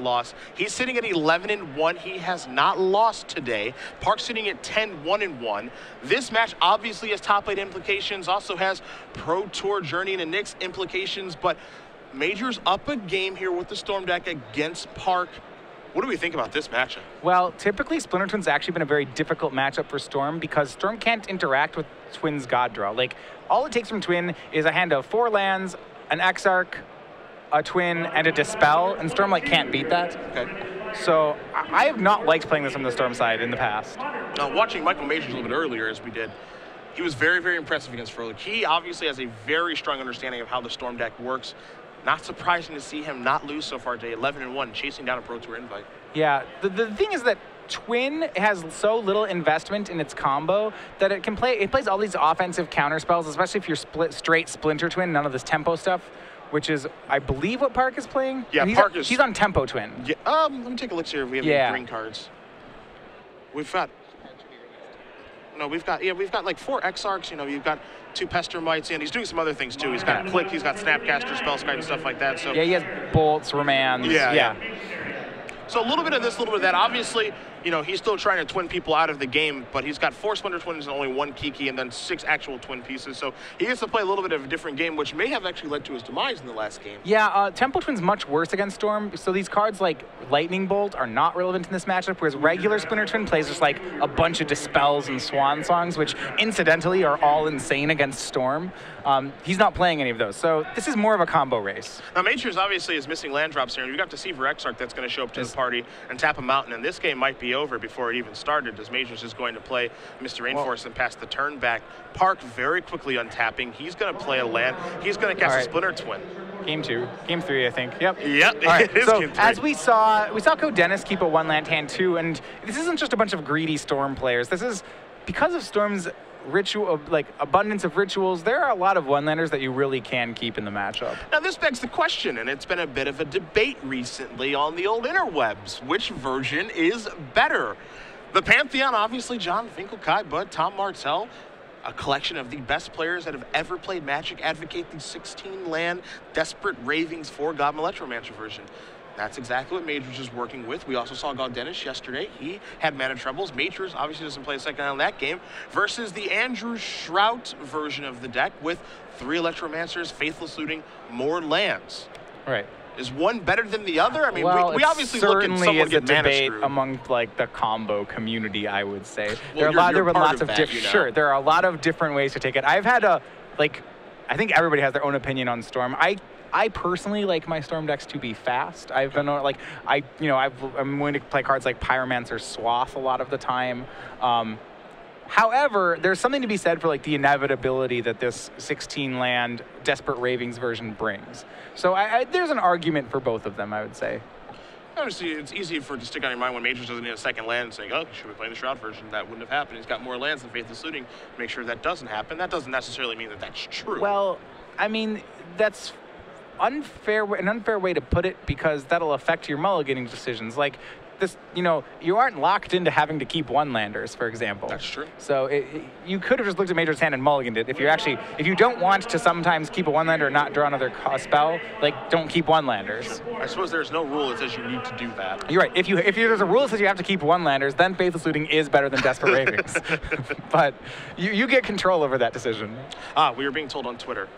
loss. He's sitting at 11-1. He has not lost today. Park's sitting at 10-1-1. This match obviously has top 8 implications, also has Pro Tour Journey and Knicks implications, but Major's up a game here with the Storm deck against Park. What do we think about this matchup? Well, typically Splinter Twin's actually been a very difficult matchup for Storm because Storm can't interact with Twin's God Draw. Like, all it takes from Twin is a hand of 4 lands, an Exarch, a Twin, and a Dispel, and Storm can't beat that. Okay. So I have not liked playing this on the Storm side in the past. Now, watching Michael Majors a little bit earlier, as we did, he was very, very impressive against Froelich. He obviously has a very strong understanding of how the Storm deck works. Not surprising to see him not lose so far today, 11-1, chasing down a Pro Tour invite. Yeah, the thing is that Twin has so little investment in its combo that it plays all these offensive counter spells, especially if you're straight Splinter Twin, none of this tempo stuff, which is, I believe, what Park is playing. Yeah, he's on Tempo Twin. Yeah, let me take a look here if we have any green cards. We've got like 4 Exarchs, you've got 2 Pester Mites, and he's doing some other things too. He's got Click, he's got Snapcaster, Spellskite, and stuff like that. So yeah, he has Bolts, Remands. Yeah. So a little bit of this, a little bit of that. Obviously, he's still trying to twin people out of the game, but he's got 4 Splinter Twins and only 1 Kiki, and then 6 actual twin pieces. So he gets to play a little bit of a different game, which may have actually led to his demise in the last game. Yeah, Tempo Twin's much worse against Storm. So these cards like Lightning Bolt are not relevant in this matchup, whereas regular Splinter Twin plays just like a bunch of Dispels and Swan Songs, which incidentally are all insane against Storm. He's not playing any of those. So this is more of a combo race. Now, Majors obviously is missing land drops here, and you've got Deceiver Exarch that's going to show up to the party and tap a mountain, and this game might be over before it even started, as Majors is going to play Mr. Rainforest and pass the turn back. Park very quickly untapping. He's going to play a land. He's going to cast a Splinter Twin. Game 2. Game 3, I think. Yep. Yep. All right. It is so game 3. as we saw Code Dennis keep a 1-land hand too, and this isn't just a bunch of greedy Storm players. This is because of Storm's abundance of rituals. There are a lot of 1-landers that you really can keep in the matchup. Now this begs the question, and it's been a bit of a debate recently on the old interwebs. Which version is better? The Pantheon, obviously, John Finkelkai, Bud, Tom Martell, a collection of the best players that have ever played Magic, advocate the 16-land Desperate Ravings 4 Goblin Electromancer version. That's exactly what Majors is working with. We also saw Dennis yesterday. He had mana troubles. Majors obviously doesn't play a second on that game, versus the Andrew Shrout version of the deck with 3 Electromancers, Faithless Looting, more lands. Right. Is one better than the other? I mean, well, we obviously look at someone get mana debate screwed. among the combo community, I would say. Well, there are lots of different. Sure, there are a lot of different ways to take it. I've had I think everybody has their own opinion on Storm. I personally like my Storm decks to be fast. I've been I'm willing to play cards like Pyromancer Swath a lot of the time. However, there's something to be said for the inevitability that this 16-land Desperate Ravings version brings. So there's an argument for both of them, I would say. Obviously, it's easy for it to stick on your mind when Majors doesn't need a second land and saying, oh, should we play the Shroud version? That wouldn't have happened. He's got more lands than Faithless Looting. Make sure that doesn't happen. That doesn't necessarily mean that that's true. Well, I mean, that's an unfair way to put it, because that'll affect your mulliganing decisions. Like this, you aren't locked into having to keep 1-landers, for example. That's true. So you could have just looked at Major's hand and mulliganed it. If you don't want to sometimes keep a 1-lander and not draw another spell, don't keep 1-landers. I suppose there's no rule that says you need to do that. You're right. If there's a rule that says you have to keep 1-landers, then Faithless Looting is better than Desperate Ravings. But you get control over that decision. We were being told on Twitter,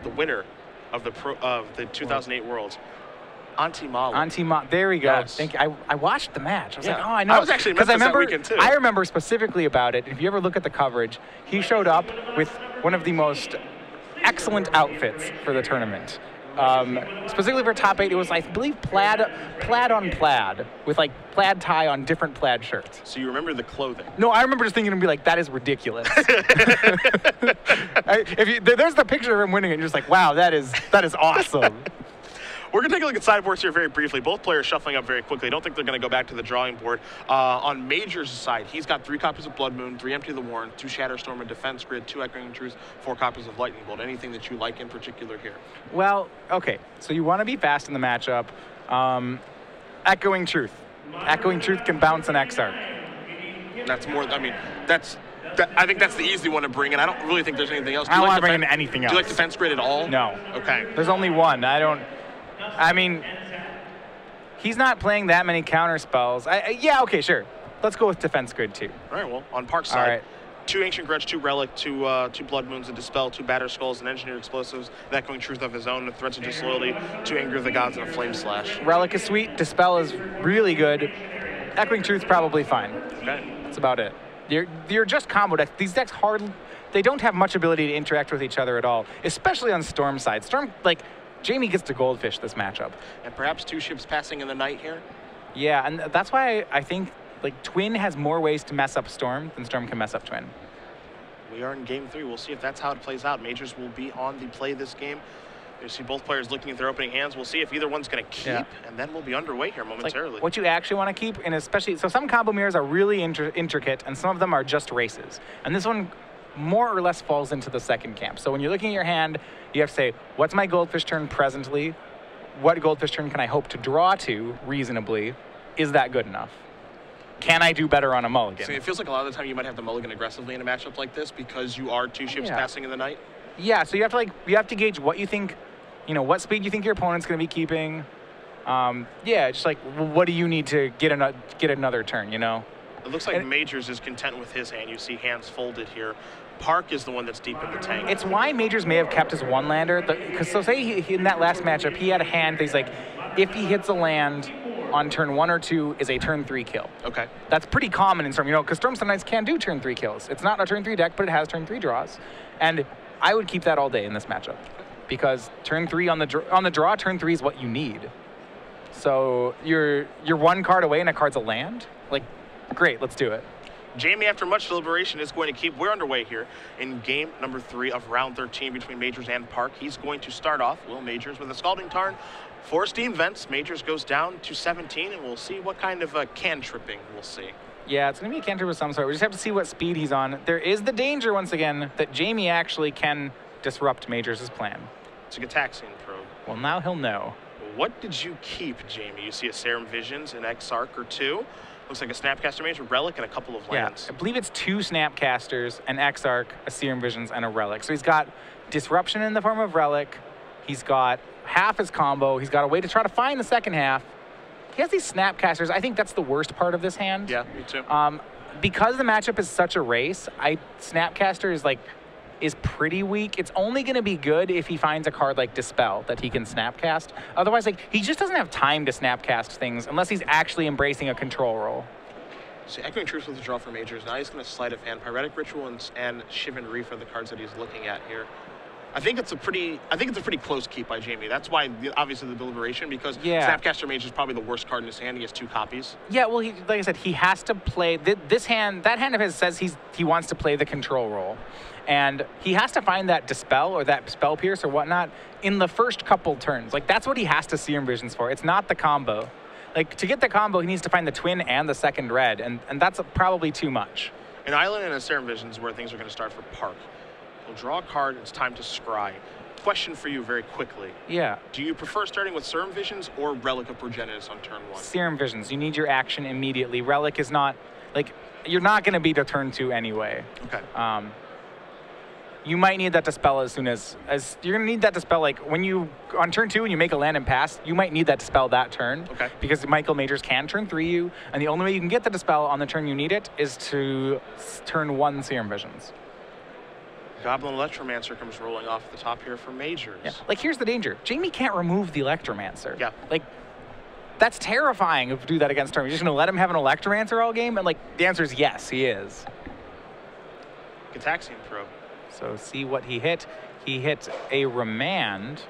the winner of the 2008 Worlds, There we go. Yes. Thank you. I watched the match. I was like, oh, I know. I was actually in Memphis that weekend too. I remember specifically about it. If you ever look at the coverage, he showed up with one of the most excellent outfits for the tournament. Specifically for top 8, it was, I believe, plaid on plaid, with plaid tie on different plaid shirts. So you remember the clothing? No, I remember just thinking and be like, that is ridiculous. There's the picture of him winning, and you're just like, wow, that is awesome. We're going to take a look at sideboards here very briefly. Both players shuffling up very quickly. I don't think they're going to go back to the drawing board. On Major's side, he's got 3 copies of Blood Moon, 3 Empty the Warren, 2 Shatterstorm, a Defense Grid, 2 Echoing Truth, 4 copies of Lightning Bolt. Anything that you like in particular here? Well, okay. So you want to be fast in the matchup. Echoing Truth. Echoing Truth can bounce an Exarch. That's more, I mean, I think that's the easy one to bring, and I don't really think there's anything else. I don't want to bring in anything else. Do you like Defense Grid at all? No. Okay. There's only one. I mean, He's not playing that many counter spells. Yeah, okay, sure. Let's go with Defense Grid 2. All right, well, on Park's side. All right. 2 Ancient Grudge, 2 Relic, 2 Blood Moons, a Dispel, 2 Batter Skulls, an Engineered Explosives, an Echoing Truth of his own, Threats of Disloyalty, 2 Anger of the Gods, and a Flame Slash. Relic is sweet. Dispel is really good. Echoing Truth probably fine. Okay. That's about it. You're just combo decks. These decks they don't have much ability to interact with each other at all, especially on Storm side. Storm, like, Jamie gets to Goldfish this matchup. And perhaps 2 ships passing in the night here? Yeah, and that's why I think, like, Twin has more ways to mess up Storm than Storm can mess up Twin. We are in game 3. We'll see if that's how it plays out. Majors will be on the play this game. You see both players looking at their opening hands. We'll see if either one's going to keep, and then we'll be underway here momentarily. Like what you actually want to keep, and especially, so some combo mirrors are really intricate, and some of them are just races. And this one more or less falls into the second camp. So when you're looking at your hand, you have to say, what's my Goldfish turn presently? What Goldfish turn can I hope to draw to reasonably? Is that good enough? Can I do better on a mulligan? So it feels like a lot of the time you might have to mulligan aggressively in a matchup like this because you are 2 ships passing in the night. Yeah, so you have to gauge what you think, what speed you think your opponent's going to be keeping. Just like, what do you need to get another turn, It looks like Majors is content with his hand. You see hands folded here. Park is the one that's deep in the tank. It's why Majors may have kept his one-lander. Because so say in that last matchup, he had a hand that he's like, if he hits a land on turn 1 or 2 is a turn 3 kill. Okay. That's pretty common in Storm, because Storm sometimes can do turn 3 kills. It's not a turn 3 deck, but it has turn 3 draws. And I would keep that all day in this matchup. Because turn 3 on the draw, turn 3 is what you need. So you're 1 card away and a card's a land? Like, great, let's do it. Jamie, after much deliberation, is going to keep. We're underway here in game number 3 of round 13 between Majors and Park. He's going to start off, Will Majors, with a Scalding Tarn. 4 steam vents. Majors goes down to 17, and we'll see what kind of cantripping we'll see. Yeah, it's going to be a cantrip of some sort. We just have to see what speed he's on. There is the danger, once again, that Jamie actually can disrupt Majors' plan. It's a Gataxian probe. Well, now he'll know. What did you keep, Jamie? You see a Serum Visions, an Exarch or 2. Looks like a Snapcaster Mage, a Relic, and a couple of lands. Yeah, I believe it's 2 Snapcasters, an Exarch, a Serum Visions, and a Relic. So he's got Disruption in the form of Relic. He's got half his combo. He's got a way to try to find the second half. He has these Snapcasters. I think that's the worst part of this hand. Yeah, me too. Because the matchup is such a race, Snapcaster is pretty weak. It's only going to be good if he finds a card like Dispel that he can Snapcast. Otherwise, he just doesn't have time to Snapcast things unless he's actually embracing a control role. So Echoing Truth with the draw for Majors. Now he's going to sleight of hand. Pyretic Ritual and Shivan Reef are the cards that he's looking at here. I think it's a pretty close keep by Jamie. That's why, obviously, the deliberation, because Snapcaster Mage is probably the worst card in his hand. He has 2 copies. Yeah, well, like I said, he has to play this hand. That hand of his says he wants to play the control role, and he has to find that Dispel or that Spell Pierce or whatnot in the first couple turns. Like, that's what he has to Serum Visions for. It's not the combo. Like, to get the combo, he needs to find the twin and the second red, and that's probably too much. An Island and a Serum Visions is where things are going to start for Park. He'll draw a card, and it's time to scry. Question for you very quickly. Yeah. Do you prefer starting with Serum Visions or Relic of Progenitus on turn 1? Serum Visions. You need your action immediately. Relic is not, you're not going to beat a turn 2 anyway. Okay. You might need that Dispel as soon as you're going to need that Dispel, when you, on turn 2, when you make a land and pass, you might need that Dispel that turn. Okay. Because Michael Majors can turn 3 you, and the only way you can get the Dispel on the turn you need it is to turn 1 Serum Visions. Goblin Electromancer comes rolling off the top here for Majors. Yeah. Here's the danger. Jamie can't remove the Electromancer. Yeah. That's terrifying if you do that against him. You're just going to let him have an Electromancer all game? And, the answer is yes, he is. Gataxian Probe. So see what he hit. He hit a Remand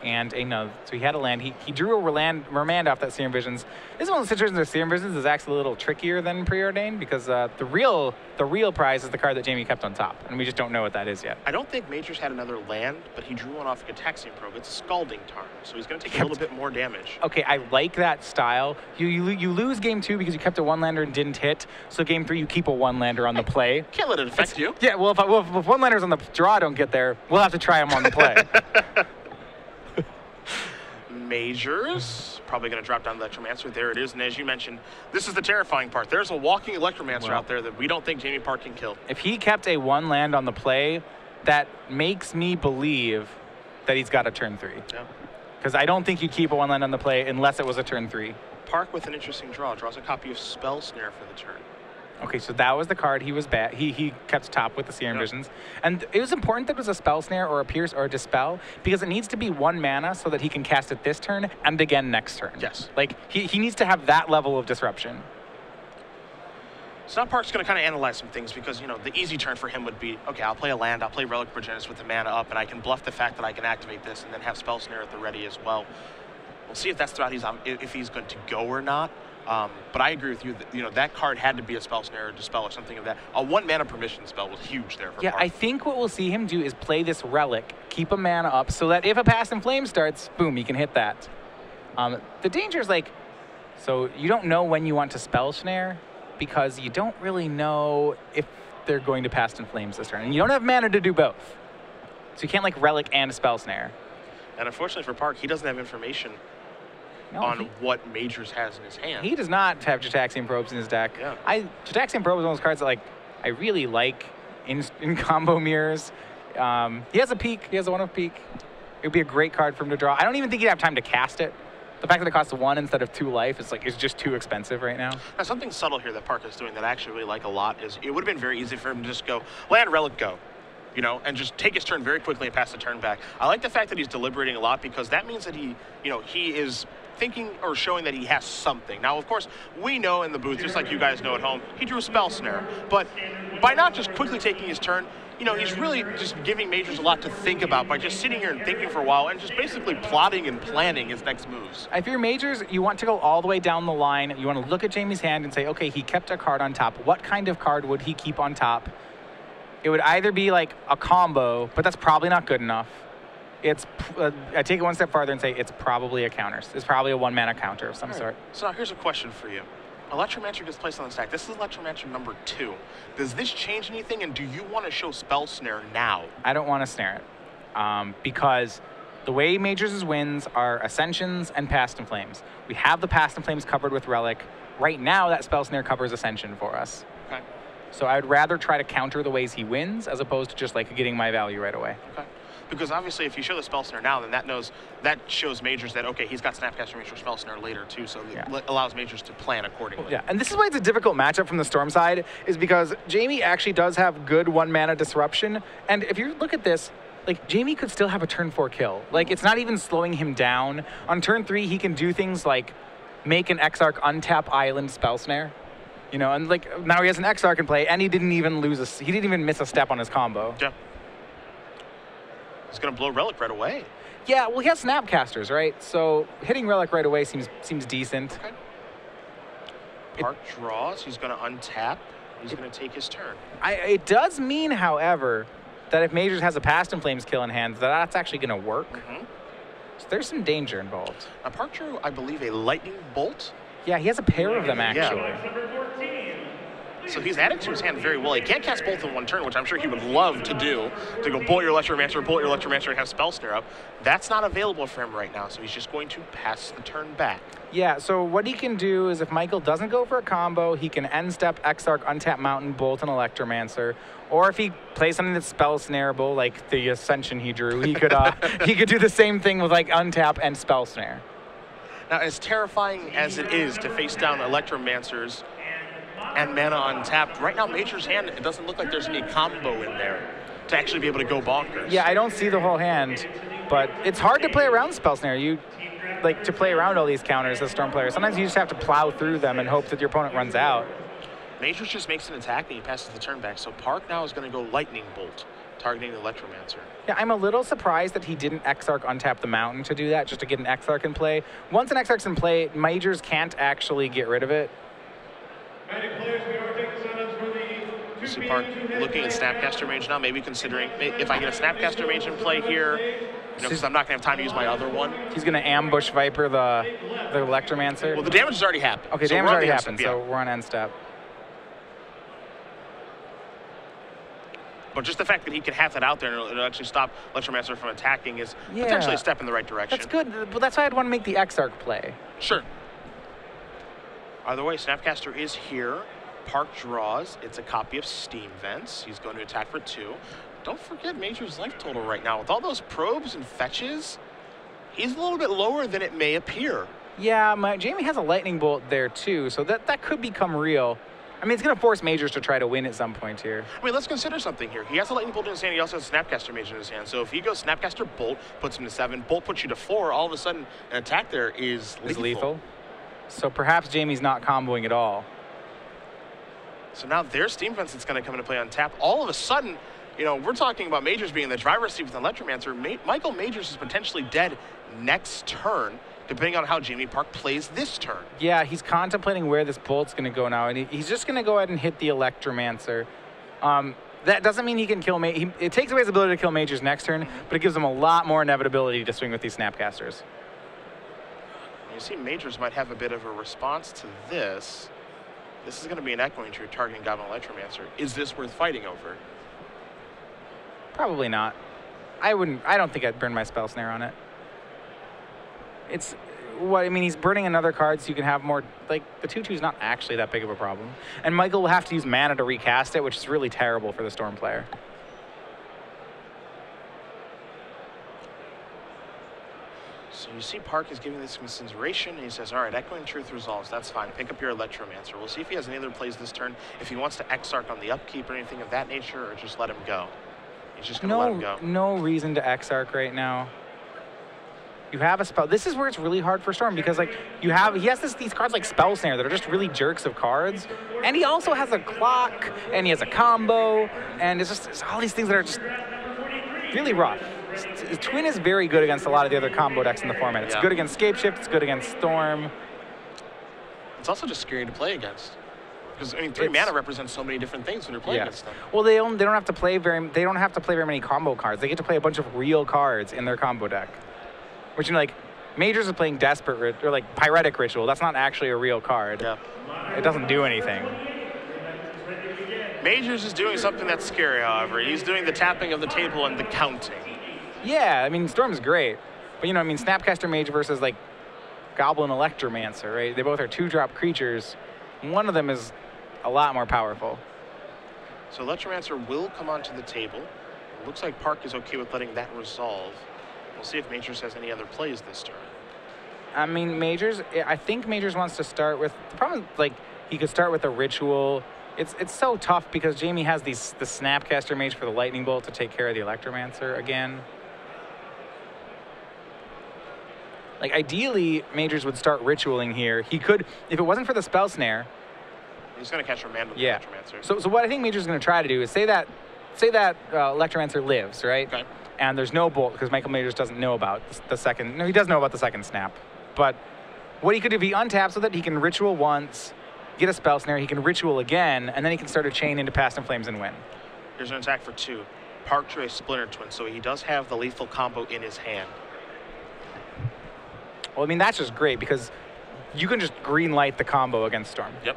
and no. So he had a land. He drew a Remand off that Serum Visions. This is one of the situations where Serum Visions is actually a little trickier than Preordained because the real prize is the card that Jamie kept on top, and we just don't know what that is yet. I don't think Majors had another land, but he drew one off a Gataxian Probe. It's a Scalding Tarn, so he's going to take a little bit more damage. Okay, I like that style. You lose game 2 because you kept a 1-lander and didn't hit, so game 3 you keep a 1-lander on the play. Can't let it affect you. Yeah, well, if 1-landers on the draw don't get there, we'll have to try them on the play. Majors, probably going to drop down the Electromancer. There it is, and as you mentioned, this is the terrifying part. There's a walking Electromancer out there that we don't think Jamie Park can kill. If he kept a 1 land on the play, that makes me believe that he's got a turn 3. Yeah. Because I don't think you'd keep a 1-land on the play unless it was a turn 3. Park with an interesting draw. Draws a copy of Spell Snare for the turn. Okay, so that was the card he was bad. He kept top with the Searing Visions. And it was important that it was a Spell Snare or a Pierce or a Dispel because it needs to be 1 mana so that he can cast it this turn and again next turn. Yes. Like, he needs to have that level of disruption. So now Park's going to kind of analyze some things because, the easy turn for him would be, okay, I'll play a land, I'll play Relic Progenitus with the mana up, and I can bluff the fact that I can activate this and then have Spell Snare at the ready as well. We'll see if that's the route if he's going to go or not. But I agree with you that, that card had to be a Spell Snare or Dispel or something of that. A 1 mana permission spell was huge there for Park. I think what we'll see him do is play this Relic, keep a mana up, so that if a Past in Flame starts, boom, he can hit that. The danger is so you don't know when you want to Spell Snare because you don't really know if they're going to Past in Flames this turn. And you don't have mana to do both. So you can't Relic and Spell Snare. And unfortunately for Park, he doesn't have information on what Majors has in his hand. He does not have Gitaxian Probes in his deck. Yeah. Gitaxian Probes is one of those cards that I really like in combo mirrors. He has a peak. He has a 1-of peak. It would be a great card for him to draw. I don't even think he'd have time to cast it. The fact that it costs 1 instead of 2 life is just too expensive right now. Now, something subtle here that Park is doing that I actually really like a lot is it would have been very easy for him to just go, land, Relic, go. And just take his turn very quickly and pass the turn back. I like the fact that he's deliberating a lot because that means that he is thinking or showing that he has something. Now, of course, we know in the booth, just like you guys know at home, he drew a Spell Snare. But by not just quickly taking his turn, he's really just giving Majors a lot to think about by just sitting here and thinking for a while and just basically plotting and planning his next moves. If you're Majors, you want to go all the way down the line. You want to look at Jamie's hand and say, okay, he kept a card on top. What kind of card would he keep on top? It would either be a combo, but that's probably not good enough. I take it one step farther and say it's probably a counter. It's probably a 1 mana counter of some sort. So now here's a question for you. Electromancer gets placed on the stack. This is Electromancer number 2. Does this change anything, and do you want to show Spell Snare now? I don't want to snare it because the way Majors' wins are Ascensions and Past in Flames. We have the Past in Flames covered with Relic. Right now, that Spell Snare covers Ascension for us. Okay. So I would rather try to counter the ways he wins as opposed to just getting my value right away. Okay. Because obviously, if you show the Spell Snare now, then that shows Majors that, okay, he's got Snapcaster Range for Spell Snare later, too, so it allows Majors to plan accordingly. Yeah, and this is why it's a difficult matchup from the Storm side, is because Jamie actually does have good 1 mana disruption, and if you look at this, Jamie could still have a turn 4 kill. It's not even slowing him down. On turn 3, he can do things like make an Exarch untap Island Spell Snare. And now he has an Exarch in play, and he didn't even miss a step on his combo. Yeah. He's going to blow Relic right away. Yeah, well, he has Snapcasters, right? So hitting Relic right away seems decent. Okay. Park draws. He's going to untap. He's going to take his turn. It does mean, however, that if Majors has a Past in Flames kill in hand, that's actually going to work. Mm-hmm. So there's some danger involved. Now, Park drew, I believe, a Lightning Bolt. Yeah, he has a pair of them, actually. Yeah. So he's added to his hand very well. He can't cast both in 1 turn, which I'm sure he would love to do, to go bolt your Electromancer, and have Spell Snare up. That's not available for him right now, so he's just going to pass the turn back. Yeah, so what he can do is if Michael doesn't go for a combo, he can end step Exarch, untap Mountain, bolt an Electromancer. Or if he plays something that's Spell Snareable, like the Ascension he drew, he could do the same thing with untap and Spell Snare. Now, as terrifying as it is to face down Electromancers and mana untapped, right now Major's hand, it doesn't look like there's any combo in there to actually be able to go bonkers. Yeah, I don't see the whole hand, but it's hard to play around Spell Snare. You to play around all these counters as Storm player. Sometimes you just have to plow through them and hope that your opponent runs out. Majors just makes an attack and he passes the turn back. So Park now is going to go Lightning Bolt, targeting the Electromancer. Yeah, I'm a little surprised that he didn't Exarch untap the Mountain to do that, just to get an Exarch in play. Once an Exarch's in play, Majors can't actually get rid of it. See Park looking at Snapcaster Range now, maybe considering if I get a Snapcaster Range in play here, because I'm not going to have time to use my other one. He's going to ambush Viper the Electromancer. Well, the damage has already happened. Okay, so damage already happened, so we're on end step. But just the fact that he can have that out there and it'll actually stop Electromancer from attacking is potentially a step in the right direction. That's good, but that's why I'd want to make the Exarch play. Sure. Either way, Snapcaster is here. Park draws. It's a copy of Steam Vents. He's going to attack for 2. Don't forget Major's life total right now. With all those probes and fetches, He's a little bit lower than it may appear. Yeah, Jamie has a lightning bolt there too, so that could become real. I mean, it's going to force Majors to try to win at some point here. I mean, let's consider something here. He has a lightning bolt in his hand. He also has a Snapcaster Mage in his hand. So if he goes Snapcaster Bolt, puts him to 7, Bolt puts you to 4, all of a sudden an attack there is lethal. So perhaps Jamie's not comboing at all. So now there's Steam Fence that's going to come into play on tap. All of a sudden, you know, we're talking about Majors being in the driver's seat with Electromancer. Michael Majors is potentially dead next turn, depending on how Jamie Park plays this turn. Yeah, he's contemplating where this bolt's going to go now, and he's just going to go ahead and hit the Electromancer. That doesn't mean he can kill Majors. It takes away his ability to kill Majors next turn, but it gives him a lot more inevitability to swing with these Snapcasters. You see Majors might have a bit of a response to this. This is going to be an Echoing Truth targeting Goblin Electromancer. Is this worth fighting over? Probably not. I don't think I'd burn my Spell Snare on it. It's what I mean. He's burning another card, so you can have more. Like the 2/2 is not actually that big of a problem. And Michael will have to use mana to recast it, which is really terrible for the Storm player. So you see Park is giving this consideration, and he says, all right, Echoing Truth resolves. That's fine. Pick up your Electromancer. We'll see if he has any other plays this turn. If he wants to Exarch on the upkeep or anything of that nature, or just let him go. He's just going to let him go. No reason to Exarch right now. You have a spell. This is where it's really hard for Storm because like he has these cards like Spell Snare that are just really jerks of cards, and he also has a clock and he has a combo, and it's all these things that are just really rough. Twin is very good against a lot of the other combo decks in the format. It's good against Scapeshift. It's good against Storm. It's also just scary to play against. Because I mean, 3 mana represents so many different things when you're playing against them. Well, they don't have to play very many combo cards. They get to play a bunch of real cards in their combo deck. Which, you know, like, Majors is playing Desperate or like Pyretic Ritual. That's not actually a real card. Yeah. It doesn't do anything. Majors is doing something that's scary, however. He's doing the tapping of the table and the counting. Yeah, I mean, Storm's great. But, you know, I mean, Snapcaster Mage versus, like, Goblin Electromancer, right? They both are 2-drop creatures. One of them is a lot more powerful. So Electromancer will come onto the table. It looks like Park is okay with letting that resolve. We'll see if Majors has any other plays this turn. I mean, I think Majors wants to start with, the problem is, like, he could start with a Ritual. It's so tough because Jamie has the Snapcaster Mage for the Lightning Bolt to take care of the Electromancer again. Like, ideally, Majors would start Ritualing here. He could, if it wasn't for the Spell Snare. He's going to catch Remand with the Electromancer. So what I think Majors is going to try to do is say that Electromancer lives, right? Okay. And there's no bolt because Michael Majors doesn't know about the second. No, he does know about the second snap. But what he could do if he untaps so that he can Ritual once, get a Spell Snare, he can Ritual again, and then he can start a chain into Past in Flames and win. Here's an attack for 2. Park to a Splinter Twin, so he does have the lethal combo in his hand. Well, I mean, that's just great because you can just green light the combo against Storm. Yep.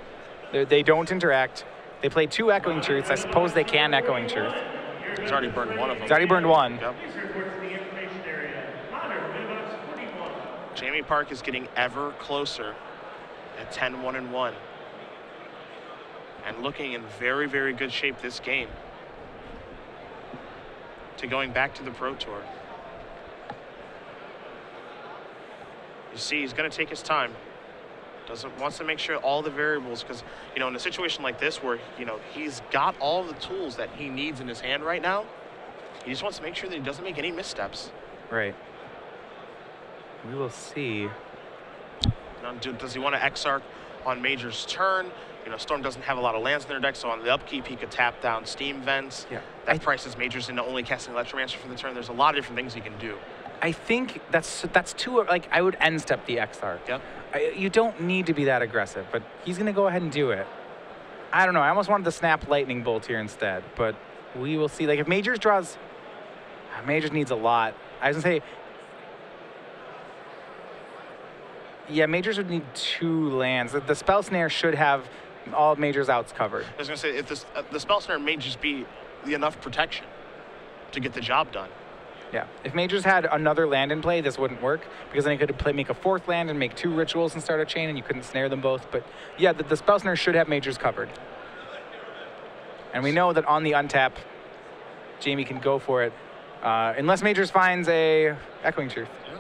They don't interact. They play 2 Echoing Truths. I suppose they can Echoing Truth. He's already burned one of them. He's already burned one. Yep. Jamie Park is getting ever closer at 10-1-1. And looking in very, very good shape this game to going back to the Pro Tour. You see, he's going to take his time. Wants to make sure all the variables, because, you know, in a situation like this where, you know, he's got all the tools that he needs in his hand right now, he just wants to make sure that he doesn't make any missteps. Right. We will see. Now, does he want to Exarch on Major's turn? You know, Storm doesn't have a lot of lands in their deck, so on the upkeep, he could tap down Steam Vents. Yeah. That prices Majors into only casting Electromancer for the turn. There's a lot of different things he can do. I think that's too, like, I would end step the Exarch. Yep. You don't need to be that aggressive, but he's going to go ahead and do it. I don't know. I almost wanted to snap Lightning Bolt here instead, but we will see. Like, if Majors draws, Majors needs a lot. I was going to say, yeah, Majors would need 2 lands. The Spell Snare should have all Majors' outs covered. I was going to say, if the Spell Snare may just be enough protection to get the job done. Yeah, if Majors had another land in play, this wouldn't work, because then he could make a 4th land and make 2 rituals and start a chain, and you couldn't snare them both. But yeah, the Spell Snare should have Majors covered. And we know that on the untap, Jamie can go for it, unless Majors finds a Echoing Truth. Yeah.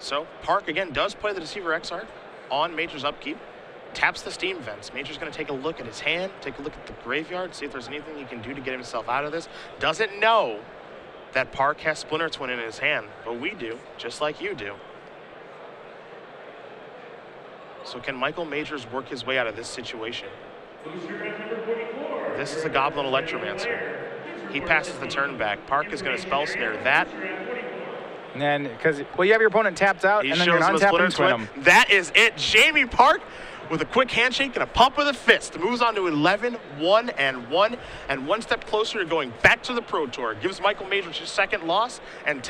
So Park, again, does play the Deceiver XR on Major's upkeep. Taps the steam vents. Major's going to take a look at his hand, take a look at the graveyard, see if there's anything he can do to get himself out of this. Doesn't know that Park has Splinter Twin in his hand, but we do, just like you do. So can Michael Majors work his way out of this situation? This is a Goblin Electromancer. He passes the turn back. Park is going to Spell Snare that. And then, because, well, you have your opponent tapped out, and then you're non-tapping Twin him. That is it. Jamie Park with a quick handshake and a pump of the fist. Moves on to 11, 1-1, and one step closer to going back to the Pro Tour. Gives Michael Majors his second loss and